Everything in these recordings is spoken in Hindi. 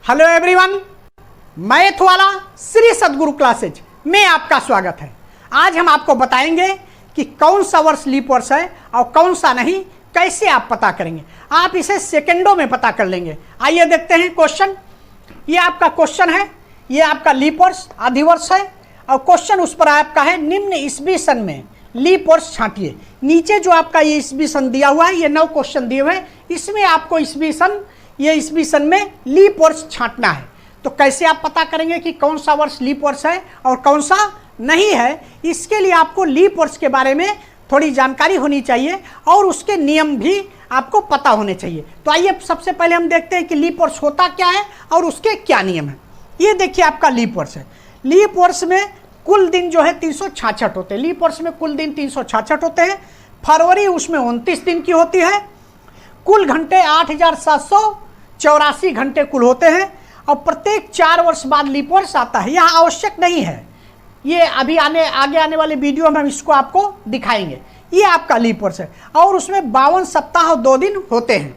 हेलो एवरीवन, मैथ वाला श्री सद्गुरु क्लासेज में आपका स्वागत है। आज हम आपको बताएंगे कि कौन सा वर्ष लीप वर्ष है और कौन सा नहीं, कैसे आप पता करेंगे। आप इसे सेकंडों में पता कर लेंगे। आइए देखते हैं क्वेश्चन। ये आपका क्वेश्चन है, ये आपका लीप वर्ष अधिवर्ष है और क्वेश्चन उस पर आपका है निम्न ईस्वी सन में लीप वर्ष छांटिए। नीचे जो आपका ये ईस्वी सन दिया हुआ है, ये 9 क्वेश्चन दिए हुए हैं, इसमें आपको ईस्वी सन में लीप वर्ष छांटना है। तो कैसे आप पता करेंगे कि कौन सा वर्ष लीप वर्ष है और कौन सा नहीं है। इसके लिए आपको लीप वर्ष के बारे में थोड़ी जानकारी होनी चाहिए और उसके नियम भी आपको पता होने चाहिए। तो आइए सबसे पहले हम देखते हैं कि लीप वर्ष होता क्या है और उसके क्या नियम है। ये देखिए आपका लीप वर्ष है। लीप वर्ष में कुल दिन जो है 366 होते हैं। लीप वर्ष में कुल दिन 366 होते हैं। फरवरी उसमें 29 दिन की होती है। कुल घंटे 8784 घंटे कुल होते हैं और प्रत्येक 4 वर्ष बाद लीप वर्ष आता है। यह आवश्यक नहीं है, ये अभी आगे आने वाले वीडियो में हम इसको आपको दिखाएंगे। ये आपका लीप वर्ष है और उसमें 52 सप्ताह और 2 दिन होते हैं।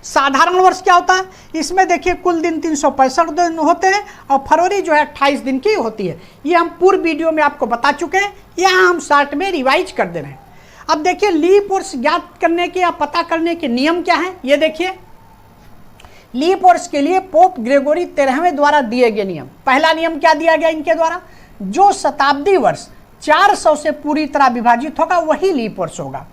साधारण वर्ष क्या होता है, इसमें देखिए कुल दिन 365 दिन होते हैं और फरवरी जो है 28 दिन की होती है। ये हम पूर्व वीडियो में आपको बता चुके हैं, यहाँ हम शॉर्ट में रिवाइज कर दे रहे हैं। अब देखिए लीप वर्ष ज्ञात करने के या पता करने के नियम क्या है। ये देखिए लीप वर्ष के लिए पोप ग्रेगोरी 13वें द्वारा दिए गए नियम। पहला नियम क्या दिया गया इनके द्वारा, जो शताब्दी वर्ष 400 से पूरी तरह विभाजित होगा वही लीप वर्ष होगा।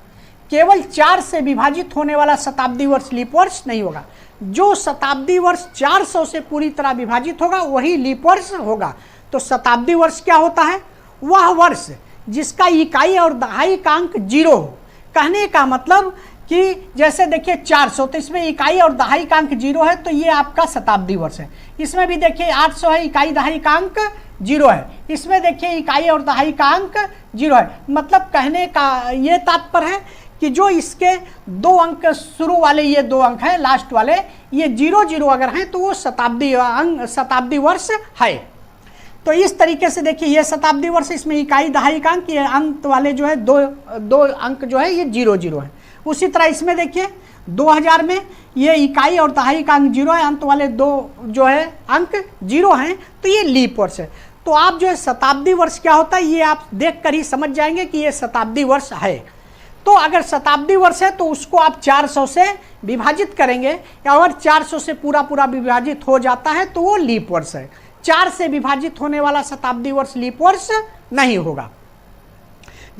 केवल 4 से विभाजित होने वाला शताब्दी वर्ष लीप वर्ष नहीं होगा। जो शताब्दी वर्ष 400 से पूरी तरह विभाजित होगा वही लीप वर्ष होगा। तो शताब्दी वर्ष क्या होता है, वह वर्ष जिसका इकाई और दहाई का अंक 0 हो। कहने का मतलब कि जैसे देखिए 400, तो इसमें इकाई और दहाई का अंक 0 है, तो ये आपका शताब्दी वर्ष है। इसमें भी देखिए 800 है, इकाई दहाई का अंक 0 है। इसमें देखिए इकाई और दहाई का अंक 0 है। मतलब कहने का ये तात्पर्य है कि जो इसके 2 अंक शुरू वाले, ये 2 अंक हैं लास्ट वाले, ये 0 अगर हैं तो वो शताब्दी वर्ष है। तो इस तरीके से देखिए ये शताब्दी वर्ष, इसमें इकाई दहाई का अंक, ये अंक वाले जो है दो अंक जो है ये 0 है। उसी तरह इसमें देखिए 2000 में ये इकाई और दहाई का अंक 0 है, अंत वाले 2 जो है अंक 0 हैं, तो ये लीप वर्ष है। तो आप जो है शताब्दी वर्ष क्या होता है ये आप देख कर ही समझ जाएंगे कि ये शताब्दी वर्ष है। तो अगर शताब्दी वर्ष है तो उसको आप 400 से विभाजित करेंगे, या अगर 400 से पूरा विभाजित हो जाता है तो वो लीप वर्ष है। 4 से विभाजित होने वाला शताब्दी वर्ष लीप वर्ष नहीं होगा।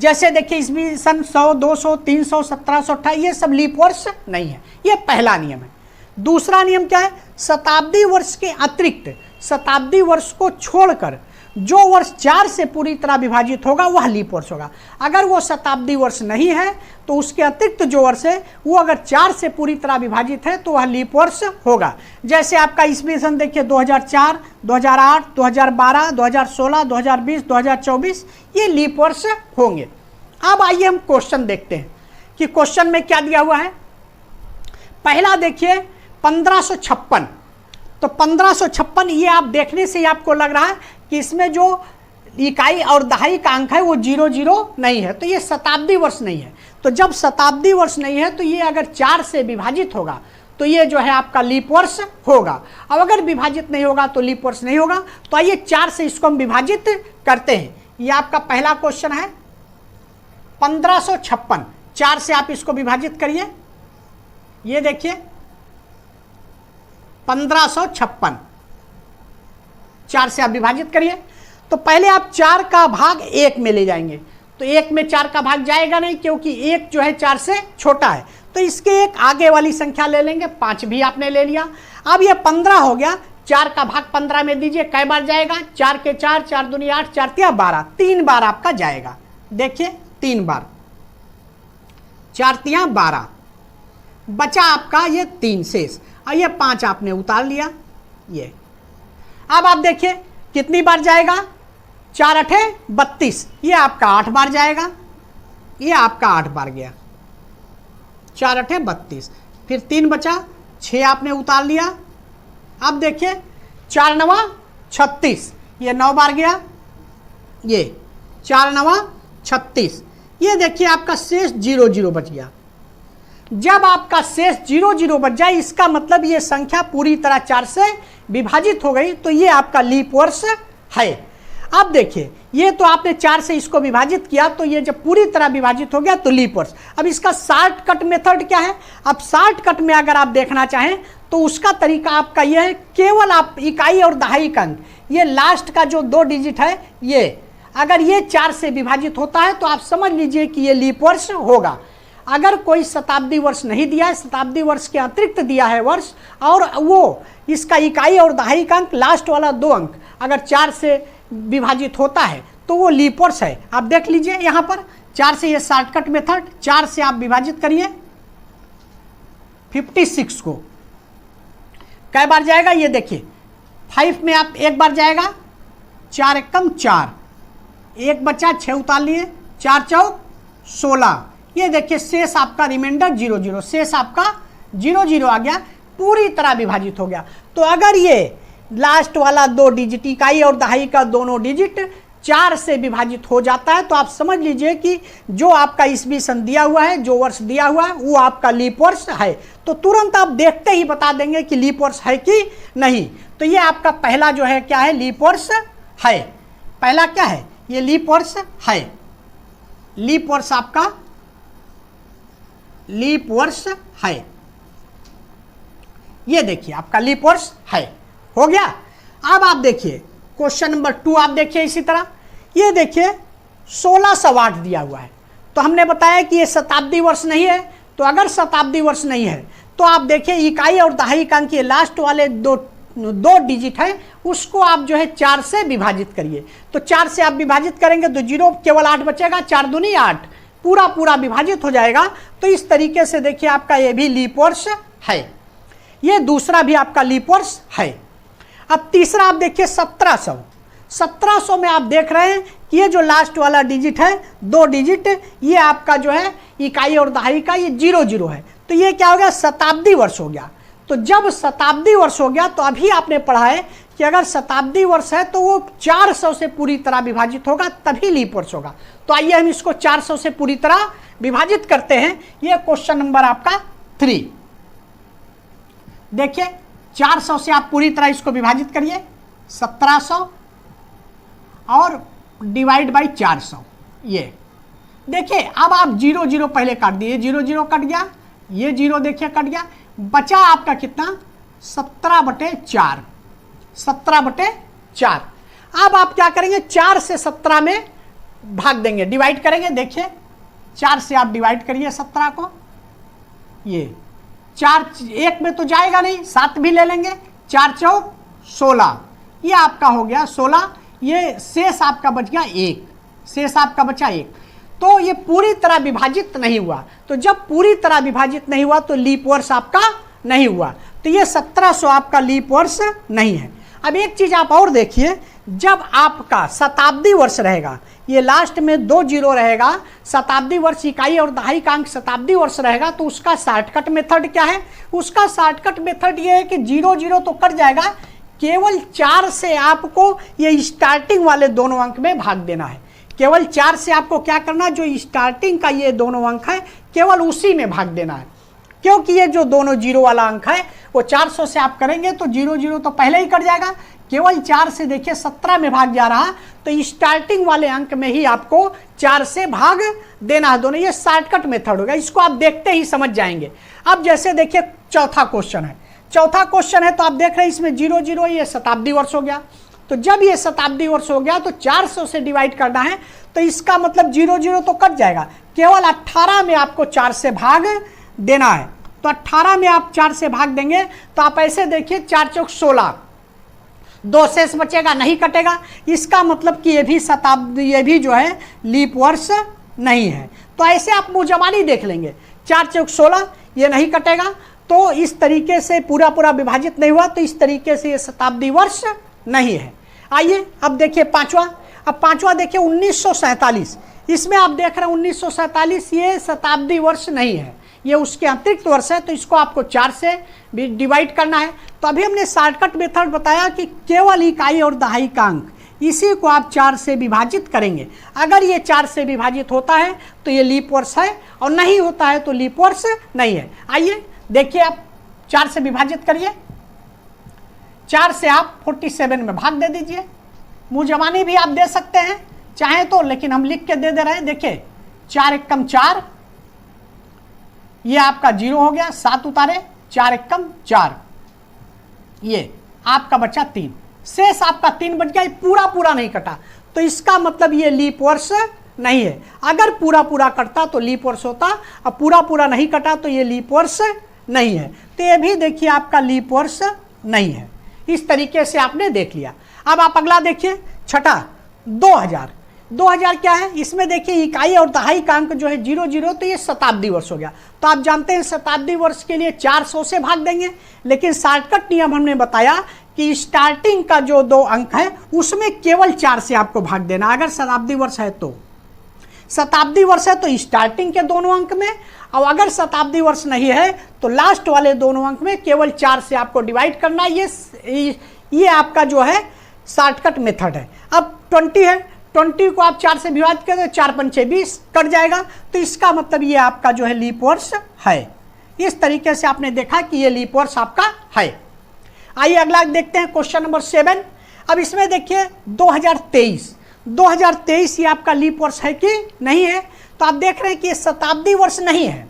जैसे देखिए ईस्वी सन 100, 200, 300, 1728 ये सब लीप वर्ष नहीं है। ये पहला नियम है। दूसरा नियम क्या है, शताब्दी वर्ष के अतिरिक्त शताब्दी वर्ष को छोड़कर जो वर्ष 4 से पूरी तरह विभाजित होगा वह लीप वर्ष होगा। अगर वो शताब्दी वर्ष नहीं है तो उसके अतिरिक्त जो वर्ष है वो अगर 4 से पूरी तरह विभाजित है तो वह लीप वर्ष होगा। जैसे आपका ईस्वी सन देखिए 2004, 2008, 2012, 2016, 2020, 2024 ये लीप वर्ष होंगे। अब आइए हम क्वेश्चन देखते हैं कि क्वेश्चन में क्या दिया हुआ है। पहला देखिए 1556। तो 1556 ये आप देखने से ही आपको लग रहा है कि इसमें जो इकाई और दहाई का अंक है वो 0 नहीं है, तो ये शताब्दी वर्ष नहीं है। तो जब शताब्दी वर्ष नहीं है तो ये अगर 4 से विभाजित होगा तो ये जो है आपका लीप वर्ष होगा। अब अगर विभाजित नहीं होगा तो लीप वर्ष नहीं होगा। तो आइए 4 से इसको हम विभाजित करते हैं। ये आपका पहला क्वेश्चन है 1556। 4 से आप इसको विभाजित करिए। ये देखिए 1556, 4 से आप विभाजित करिए। तो पहले आप 4 का भाग 1 में ले जाएंगे, तो 1 में 4 का भाग जाएगा नहीं क्योंकि 1 जो है 4 से छोटा है। तो इसके एक आगे वाली संख्या ले लेंगे, 5 भी आपने ले लिया। अब ये 15 हो गया, 4 का भाग 15 में दीजिए, कै बार जाएगा, 4 के 4, 4 दूनी 8, 4 तिया 12, 3 बार आपका जाएगा। देखिए 3 बार, 4 तिया 12, बचा आपका ये 3 शेष, और ये 5 आपने उतार लिया। ये अब आप देखिए कितनी बार जाएगा, 4 8 32, ये आपका 8 बार जाएगा। ये आपका 8 बार गया, 4 8 32, फिर 3 बचा, 6 आपने उतार लिया। अब देखिए 4 9 36, ये 9 बार गया। ये 4 9 36, ये देखिए आपका शेष 0 बच गया। जब आपका शेष 0 0 बच जाए, इसका मतलब ये संख्या पूरी तरह 4 से विभाजित हो गई, तो ये आपका लीप वर्ष है। अब देखिए, ये तो आपने 4 से इसको विभाजित किया, तो ये जब पूरी तरह विभाजित हो गया तो लीप वर्ष। अब इसका शॉर्टकट मेथड क्या है? अब शॉर्टकट में अगर आप देखना चाहें तो उसका तरीका आपका यह है, केवल आप इकाई और दहाई का अंक, ये लास्ट का जो 2 डिजिट है, ये अगर ये 4 से विभाजित होता है तो आप समझ लीजिए कि ये लीप वर्ष होगा। अगर कोई शताब्दी वर्ष नहीं दिया है, शताब्दी वर्ष के अतिरिक्त दिया है वर्ष, और वो इसका इकाई और दहाई का अंक, लास्ट वाला 2 अंक अगर 4 से विभाजित होता है तो वो लीप वर्ष है। आप देख लीजिए यहाँ पर 4 से, ये शॉर्टकट मेथड, 4 से आप विभाजित करिए 56 को, कै बार जाएगा ये देखिए, 5 में आप एक बार जाएगा, 4 एकम 4, एक बचा 6 उतार लिए, 4 चौक 16, ये देखिए शेष आपका रिमाइंडर 0 0, शेष आपका 0 0 आ गया, पूरी तरह विभाजित हो गया। तो अगर ये लास्ट वाला 2 डिजिट, इकाई और दहाई का दोनों डिजिट 4 से विभाजित हो जाता है, तो आप समझ लीजिए कि जो आपका ईस्वी सन दिया हुआ है, जो वर्ष दिया हुआ है, वो आपका लीप वर्ष है। तो तुरंत आप देखते ही बता देंगे कि लीप वर्ष है कि नहीं। तो ये आपका पहला जो है क्या है, लीप वर्ष है। पहला क्या है, ये लीप वर्ष है। लीप वर्ष आपका लीप वर्ष है, ये देखिए आपका लीप वर्ष है, हो गया। अब आप देखिए क्वेश्चन नंबर 2, आप देखिए इसी तरह, ये देखिए 1608 दिया हुआ है, तो हमने बताया कि ये शताब्दी वर्ष नहीं है। तो अगर शताब्दी वर्ष नहीं है तो आप देखिए इकाई और दहाई का अंक, ये लास्ट वाले दो डिजिट है, उसको आप जो है 4 से विभाजित करिए। तो 4 से आप विभाजित करेंगे तो 0 केवल 8 बचेगा, 4 दूनी 8, पूरा विभाजित हो जाएगा। तो इस तरीके से देखिए आपका ये भी लीप वर्ष है, ये दूसरा भी आपका लीप वर्ष है। अब तीसरा आप देखिए 1700 में आप देख रहे हैं कि ये जो लास्ट वाला डिजिट है, 2 डिजिट, ये आपका जो है इकाई और दहाई का, ये 0 0 है, तो ये क्या हो गया, शताब्दी वर्ष हो गया। तो जब शताब्दी वर्ष हो गया तो अभी आपने पढ़ा है कि अगर शताब्दी वर्ष है तो वो 400 से पूरी तरह विभाजित होगा, तभी लीप वर्ष होगा। तो आइए हम इसको 400 से पूरी तरह विभाजित करते हैं। ये क्वेश्चन नंबर आपका 3, देखिए 400 से आप पूरी तरह इसको विभाजित करिए, 1700 और डिवाइड बाई 400, ये देखिए। अब आप 0 0 पहले काट दिए, 0 0 कट गया, ये 0 देखिए कट गया, बचा आपका कितना, 17/4, 17/4। अब आप क्या करेंगे, 4 से 17 में भाग देंगे, डिवाइड करेंगे। देखिए 4 से आप डिवाइड करिए 17 को, ये 4 1 में तो जाएगा नहीं, 7 भी ले लेंगे, 4 चौक 16, ये आपका हो गया 16, ये शेष आपका बच गया 1, शेष आपका बचा 1। तो ये पूरी तरह विभाजित नहीं हुआ। तो जब पूरी तरह विभाजित नहीं हुआ तो लीप वर्ष आपका नहीं हुआ, तो ये 1700 आपका लीप वर्ष नहीं है। अब एक चीज आप और देखिए, जब आपका शताब्दी वर्ष रहेगा, ये लास्ट में 2 0 रहेगा, शताब्दी वर्ष, इकाई और दहाई का अंक शताब्दी वर्ष रहेगा, तो उसका शॉर्टकट मेथड क्या है, उसका शॉर्टकट मेथड ये है कि 0 0 तो कट जाएगा, केवल 4 से आपको ये स्टार्टिंग वाले दोनों अंक में भाग देना है। केवल 4 से आपको क्या करना, जो स्टार्टिंग का ये दोनों अंक है, केवल उसी में भाग देना है। क्योंकि ये जो दोनों 0 वाला अंक है वो 400 से आप करेंगे तो 0 0 तो पहले ही कट जाएगा, केवल 4 से देखिए 17 में भाग जा रहा, तो स्टार्टिंग वाले अंक में ही आपको 4 से भाग देना है दोनों। ये शॉर्टकट मेथड होगा, इसको आप देखते ही समझ जाएंगे। अब जैसे देखिए चौथा क्वेश्चन है, तो आप देख रहे हैं इसमें 0 0, ये शताब्दी वर्ष हो गया। तो जब ये शताब्दी वर्ष हो गया तो 400 से डिवाइड करना है, तो इसका मतलब 0 0 तो कट जाएगा, केवल 18 में आपको 4 से भाग देना है। तो 18 में आप 4 से भाग देंगे तो आप ऐसे देखिए, 4 चौक 16, 2 शेष बचेगा, नहीं कटेगा। इसका मतलब कि ये भी शताब्दी, ये भी जो है लीप वर्ष नहीं है। तो ऐसे आप मुजमानी देख लेंगे, 4 चौक 16, ये नहीं कटेगा, तो इस तरीके से पूरा विभाजित नहीं हुआ, तो इस तरीके से ये शताब्दी वर्ष नहीं है। आइए अब देखिए पांचवा देखिए 1947, इसमें आप देख रहे हैं 1947, ये शताब्दी वर्ष नहीं है, ये उसके अतिरिक्त वर्ष है, तो इसको आपको 4 से डिवाइड करना है। तो अभी हमने शॉर्टकट मेथड बताया कि केवल इकाई और दहाई का अंक, इसी को आप 4 से विभाजित करेंगे। अगर ये 4 से विभाजित होता है तो ये लीप वर्ष है, और नहीं होता है तो लीप वर्ष नहीं है। आइए देखिए, आप 4 से विभाजित करिए, 4 से आप 47 में भाग दे दीजिए। मुँह जबानी भी आप दे सकते हैं चाहे तो, लेकिन हम लिख के दे रहे हैं। देखिए 4 एकम 4, ये आपका 0 हो गया, 7 उतारे, 4 एकम 4, ये आपका बचा 3, शेष आपका 3 बच गया। पूरा पूरा नहीं कटा, तो इसका मतलब ये लीप वर्ष नहीं है। अगर पूरा पूरा कटता तो लीप वर्ष होता, और पूरा पूरा नहीं कटा तो ये लीप वर्ष नहीं है। तो ये भी देखिए आपका लीप वर्ष नहीं है। इस तरीके से आपने देख लिया। अब आप अगला देखिए, छठा 2000। 2000 क्या है, इसमें देखिए इकाई और दहाई का अंक जो है 00, तो ये शताब्दी वर्ष हो गया। तो आप जानते हैं शताब्दी वर्ष के लिए 400 से भाग देंगे, लेकिन शॉर्टकट नियम हमने बताया कि स्टार्टिंग का जो 2 अंक है उसमें केवल 4 से आपको भाग देना। अगर शताब्दी वर्ष है तो शताब्दी वर्ष है तो स्टार्टिंग के दोनों अंक में, और अगर शताब्दी वर्ष नहीं है तो लास्ट वाले दोनों अंक में केवल 4 से आपको डिवाइड करना। ये आपका जो है शॉर्टकट मेथड है। अब 20 है, 20 को आप 4 से विभाजित करें तो 4 पंचे 20 कट जाएगा, तो इसका मतलब ये आपका जो है लीप वर्ष है। इस तरीके से आपने देखा कि ये लीप वर्ष आपका है। आइए अगला देखते हैं, क्वेश्चन नंबर 7। अब इसमें देखिए 2023 ये आपका लीप वर्ष है कि नहीं है। तो आप देख रहे हैं कि ये शताब्दी वर्ष नहीं है।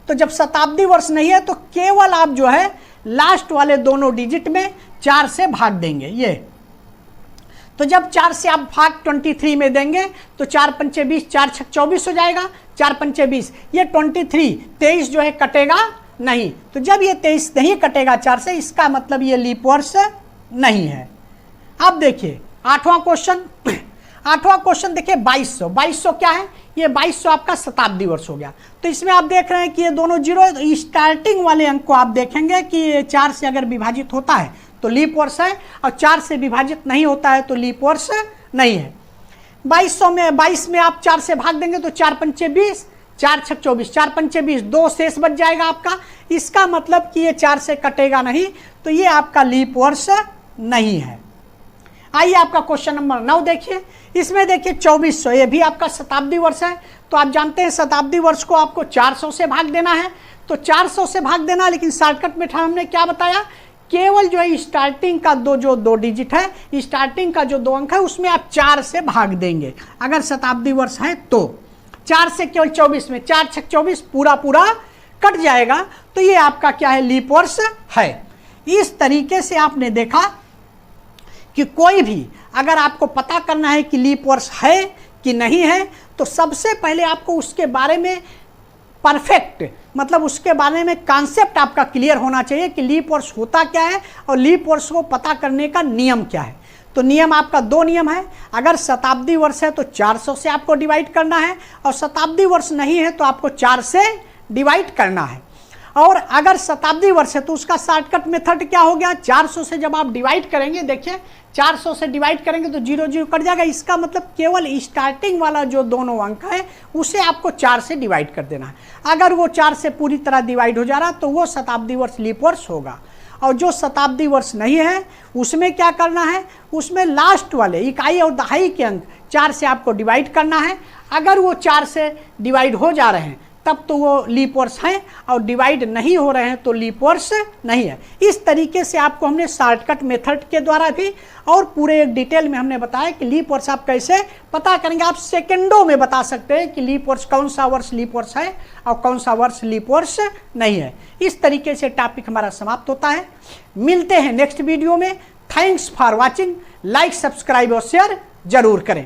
तो जब शताब्दी वर्ष नहीं है तो केवल आप जो है लास्ट वाले दोनों डिजिट में 4 से भाग देंगे। ये तो जब 4 से आप भाग 23 में देंगे तो 4 पंचे 20, 4 छक 24 हो जाएगा, 4 पंचे 20। ये 23 जो है कटेगा नहीं। तो जब ये 23 नहीं कटेगा 4 से, इसका मतलब ये लीप वर्ष नहीं है। अब देखिए 8वां क्वेश्चन देखिए 2200 क्या है, ये 2200 आपका शताब्दी वर्ष हो गया। तो इसमें आप देख रहे हैं कि ये दोनों 0 है, तो स्टार्टिंग वाले अंक को आप देखेंगे कि 4 से अगर विभाजित होता है तो लीप वर्ष है, और 4 से विभाजित नहीं होता है तो लीप वर्ष नहीं है। 22 में आप 4 से भाग देंगे तो 4 पंचे 20, 4 छक 24, 4 पंचे 20, 2 शेष बच जाएगा आपका। इसका मतलब कि ये 4 से कटेगा नहीं, तो ये आपका लीप वर्ष नहीं है। आइए आपका क्वेश्चन नंबर 9 देखिए। इसमें देखिए 2400, ये भी आपका शताब्दी वर्ष है। तो आप जानते हैं शताब्दी वर्ष को आपको 400 से भाग देना है, तो 400 से भाग देना, लेकिन शॉर्टकट में हमने क्या बताया, केवल जो है स्टार्टिंग का जो दो डिजिट है, स्टार्टिंग का जो 2 अंक है उसमें आप 4 से भाग देंगे। अगर शताब्दी वर्ष है तो 4 से केवल 24 में 4 छक 24 पूरा पूरा कट जाएगा, तो ये आपका क्या है, लीप वर्ष है। इस तरीके से आपने देखा कि कोई भी अगर आपको पता करना है कि लीप वर्ष है कि नहीं है, तो सबसे पहले आपको उसके बारे में परफेक्ट, मतलब उसके बारे में कॉन्सेप्ट आपका क्लियर होना चाहिए कि लीप वर्ष होता क्या है और लीप वर्ष को पता करने का नियम क्या है। तो नियम आपका 2 नियम है। अगर शताब्दी वर्ष है तो 400 से आपको डिवाइड करना है, और शताब्दी वर्ष नहीं है तो आपको 4 से डिवाइड करना है। और अगर शताब्दी वर्ष है तो उसका शॉर्टकट मेथड क्या हो गया, 400 से जब आप डिवाइड करेंगे, देखिए 400 से डिवाइड करेंगे तो 0 कट जाएगा। इसका मतलब केवल स्टार्टिंग वाला जो दोनों अंक है उसे आपको 4 से डिवाइड कर देना है। अगर वो 4 से पूरी तरह डिवाइड हो जा रहा तो वो शताब्दी वर्ष लीप वर्ष होगा। और जो शताब्दी वर्ष नहीं है उसमें क्या करना है, उसमें लास्ट वाले इकाई और दहाई के अंक 4 से आपको डिवाइड करना है। अगर वो 4 से डिवाइड हो जा रहे हैं तब तो वो लीप वर्ष है, और डिवाइड नहीं हो रहे हैं तो लीप वर्ष नहीं है। इस तरीके से आपको हमने शॉर्टकट मेथड के द्वारा भी और पूरे एक डिटेल में हमने बताया कि लीप वर्ष आप कैसे पता करेंगे। आप सेकंडों में बता सकते हैं कि लीप वर्ष, कौन सा वर्ष लीप वर्ष है और कौन सा वर्ष लीप वर्ष नहीं है। इस तरीके से टॉपिक हमारा समाप्त होता है। मिलते हैं नेक्स्ट वीडियो में। Thanks for watching. Like, subscribe और शेयर जरूर करें।